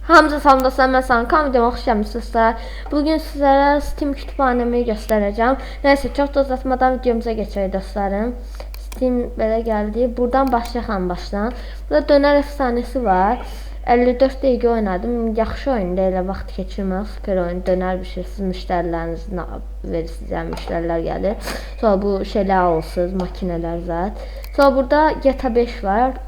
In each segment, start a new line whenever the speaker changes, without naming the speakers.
Hamza salam dostlar, mən Sankan videoma xoş gəlmişsiniz. Bugün sizlərə Steam kütüphanəmi göstərəcəm. Nəysə, çox da uzatmadan videomuza keçək dostlarım. Steam belə gəldi. Buradan başlayaq başdan. Burada dönər efsanəsi var. 54 dəqiqə oynadım. Yaxşı oyundur, elə vaxt keçirmək. Super oyun, dönər bir şey. Siz müştəriləriniz verirsiniz, yəni müştərilər gəlir. Sonra bu şeylər alırsınız, makinələr zət. Sonra burada GTA 5 var.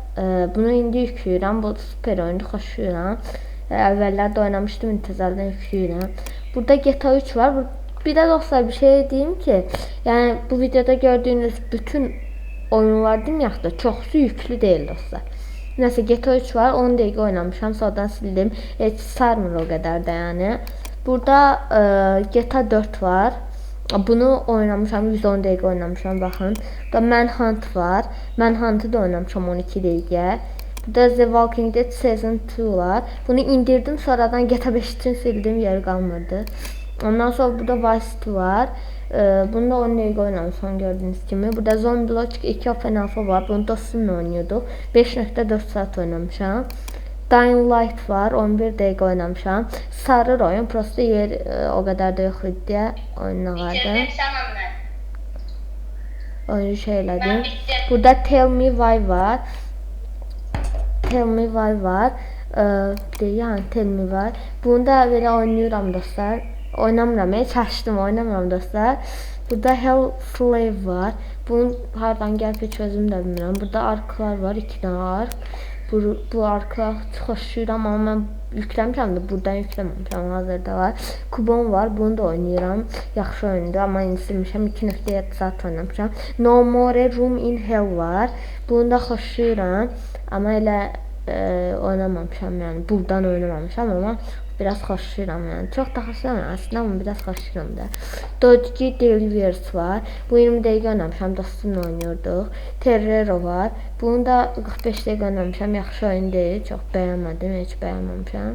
Bunu indi yükləyirəm. Bu super oyundur, xoşlayıram. Əvvəllərdə oynamışdım, intizardan yükləyirəm. Burada GTA 3 var. Bir də dostlar bir şey deyim ki, yəni bu videoda gördüyünüz bütün oyunlar deməyək də çoxsu yüklü deyil dostlar. Nəsə GTA 3 var, 10 dəqiqə oynamışam, sonradan sildim. Heç sarmır o qədər də yəni. Burada GTA 4 var. Bunu oynamışam, 110 dəqiqə oynamışam, baxın. Burada Manhunt var. Manhunt'ı da oynamışam 12 dəqiqə. Burada The Walking Dead Season 2 var. Bunu indirdim, sonradan GTA 5 için sildim, yer qalmırdı. Ondan sonra burada Vice City var. Bunu da 10 dəqiqə oynamışam gördüyünüz kimi. Burada Zombie Logic 2 Open Alpha var. Bunu dostumla oynuyorduk. 5.4 saat oynamışam. Dying Light var. 11 dəqiqə oynamışam. Sarır oyun. Prosta yer o qədər də yox idi deyə oyuna vardı. Oyunu şeylədim. Burada Tell Me Why var. Tell Me Why var. Yəni Tell Me Why. Bunu da belə oynayıram dostlar. Oynamıram, heç açdım, oynamıram dostlar. Burada Hell Slave var. Bunun hardan gəlib heç özüm də bilmirəm. Burada arklar var, 2 dənə ark. Bu arka xoşlayıram, amma mən yükləmişəm də buradan yükləməmişəm, hazırda var. Kubon var, bunu da oynayıram. Yaxşı oyundur, amma indi silmişəm, 2.7 saat oynamışam. No More Room in Hell var. Bunu da xoşlayıram, amma elə oynamamışam, yəni buradan oynamamışam, amma biraz xoşlayıram, yəni çox da xoşlayıram aslında, amma biraz xoşlayıram da. Dodge Delivers var. Bu 20 dəqiqə oynamışam, dostumla oynuyorduk. Terrero var. Bunu da 45 dəqiqə oynamışam, yaxşı oyun deyil, çox bəyənmədim, heç bəyənməmişəm.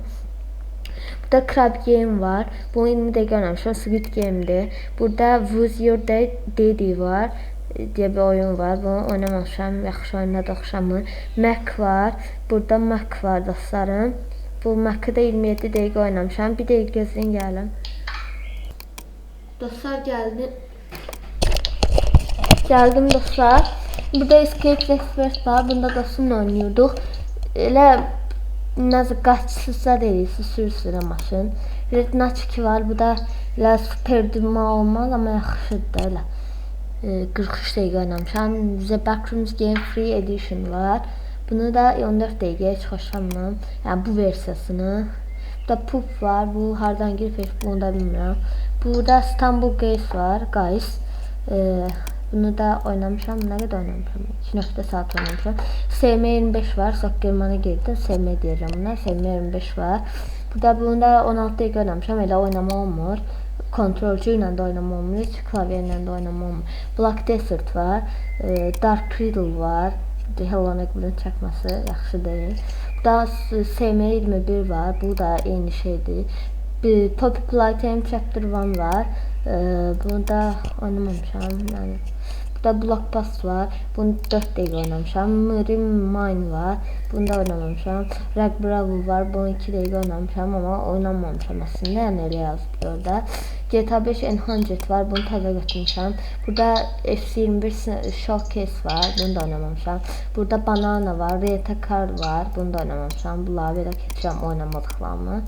Burada Crab Game var. Bunu 20 dəqiqə oynamışam, Squid Game'dir. Burada Who's Your Daddy var diye bir oyun var. Bunu oynamamışam, yaxşı oyuna da oxşamır. Mac var. Burada Mac var dostlarım. Bu Mac'ı da 27 dəqiqə oynamışam. Bir dəqiqə gözləyin gəlim. Dostlar gəldim dostlar. Burada Escape Express var. Bunda dostumla oynuyorduk. Elə nəzə qaçsızsa deyirsiniz, sürüsürə maşın. Red Notch 2 var. Bu da elə super düma olmaz, amma yaxşıdır da elə. 43 dəqiqə oynamışam. The Backrooms Game Free Edition var. Bunu da 14 dəqiqə heç xoşlamıram. Yəni bu versiyasını. Burada Poop var. Bu hardan girib heç bunu da bilmirəm. Burada Istanbul Guys var. Guys. Bunu da oynamışam. Nə qədər oynamışam? 2.4 saat oynamışam. SM25 var. Sokkerman'a girdim. SM deyəcəm buna. SM25 var. Bunu da 16 dəqiqə oynamışam. Elə oynama olmur. Kontrolcü ilə də oynama olmur. Heç klavye ilə də oynama olmur. Black Desert var. Dark Riddle var. Hello Negbl'in çəkməsi yaxşı deyil. Burada SM21 var. Bu da eyni şeydir. Poppy Playtime Chapter 1 var. Bunu da oynamamışam. Yəni. Burada Block Pass var. Bunu 4 dəqiqə oynamışam. Murray Mine var. Bunu da oynamamışam. Rag Bravo var. Bunu 2 dəqiqə oynamışam, amma oynamamışam aslında. Yəni elə yazdı orada. GTA 5 Enhanced var. Bunu təzə götürmüşəm. Burada FC21 Showcase var. Bunu da oynamamışam. Burada Banana var. Reta Car var. Bunu da oynamamışam. Bunları belə keçirəm oynamadıqlarımı.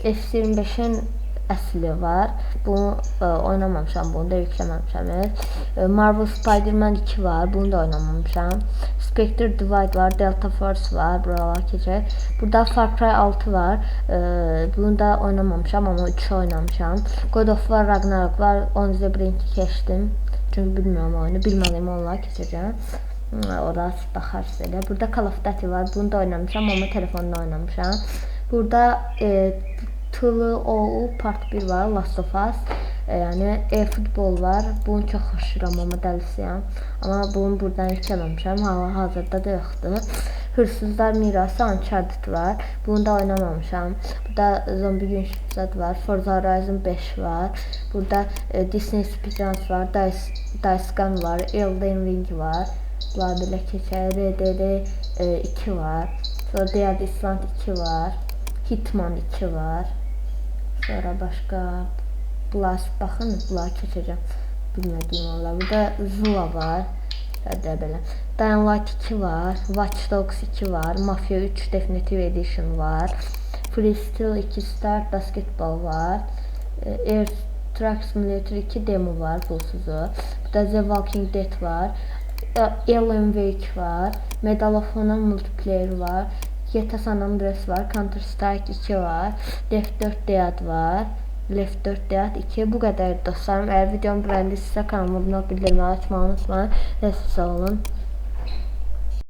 FC25'in əsli var. Bunu oynamamışam. Bunu da yükləməmişəm. Marvel Spider-Man 2 var. Bunu da oynamamışam. Spectre Divide var. Delta Force var. Buralar keçək. Burada Far Cry 6 var. Bunu da oynamamışam, amma 3 oynamışam. God of War Ragnarok var. 10 Zebrink'i keçdim. Çünki bilmirəm oyunu. Bilmədiyim onları keçəcəm. Orası baxarsınız elə. Burada Call of Duty var. Bunu da oynamışam, amma telefonda oynamışam. Burada TLOU Part 1 var. Last of Us. Yəni e-futbol var. Bunu çox xoşlayıram, amma dəlisiyəm. Amma bunu buradan yükləməmişəm. Hazırda da yoxdur. Hırsızlar Mirası Uncharted var. Bunu da oynamamışam. Burada Zombie Günşüzad var. Forza Horizon 5 var. Burada Disney Speedruns var. Dice Gun var. Elden Ring var. Bunlar belə keçək. RDD 2 var. Sonra Dead Island 2 var. Hitman 2 var. Sonra başqa baxın, bunları keçəcəm. Bilmədiyim onlar. Burada Zula var. Hədə belə. Dying Light 2 var. Watch Dogs 2 var. Mafia 3 Definitive Edition var. Freestyle 2 Start Basketball var. Air Truck Simulator 2 demo var, pulsuzu. Burada The Walking Dead var. Alan Wake var. Medal of Honor multiplayer var. GTA San Andreas var. Counter Strike 2 var. Left 4 Dead var. Left 4 Dead 2. Bu qədər dostlarım. Əgər videomu bəyəndinizsə kanalıma abunə olub bildirməyi açmağı unutmayın. Sağ olun.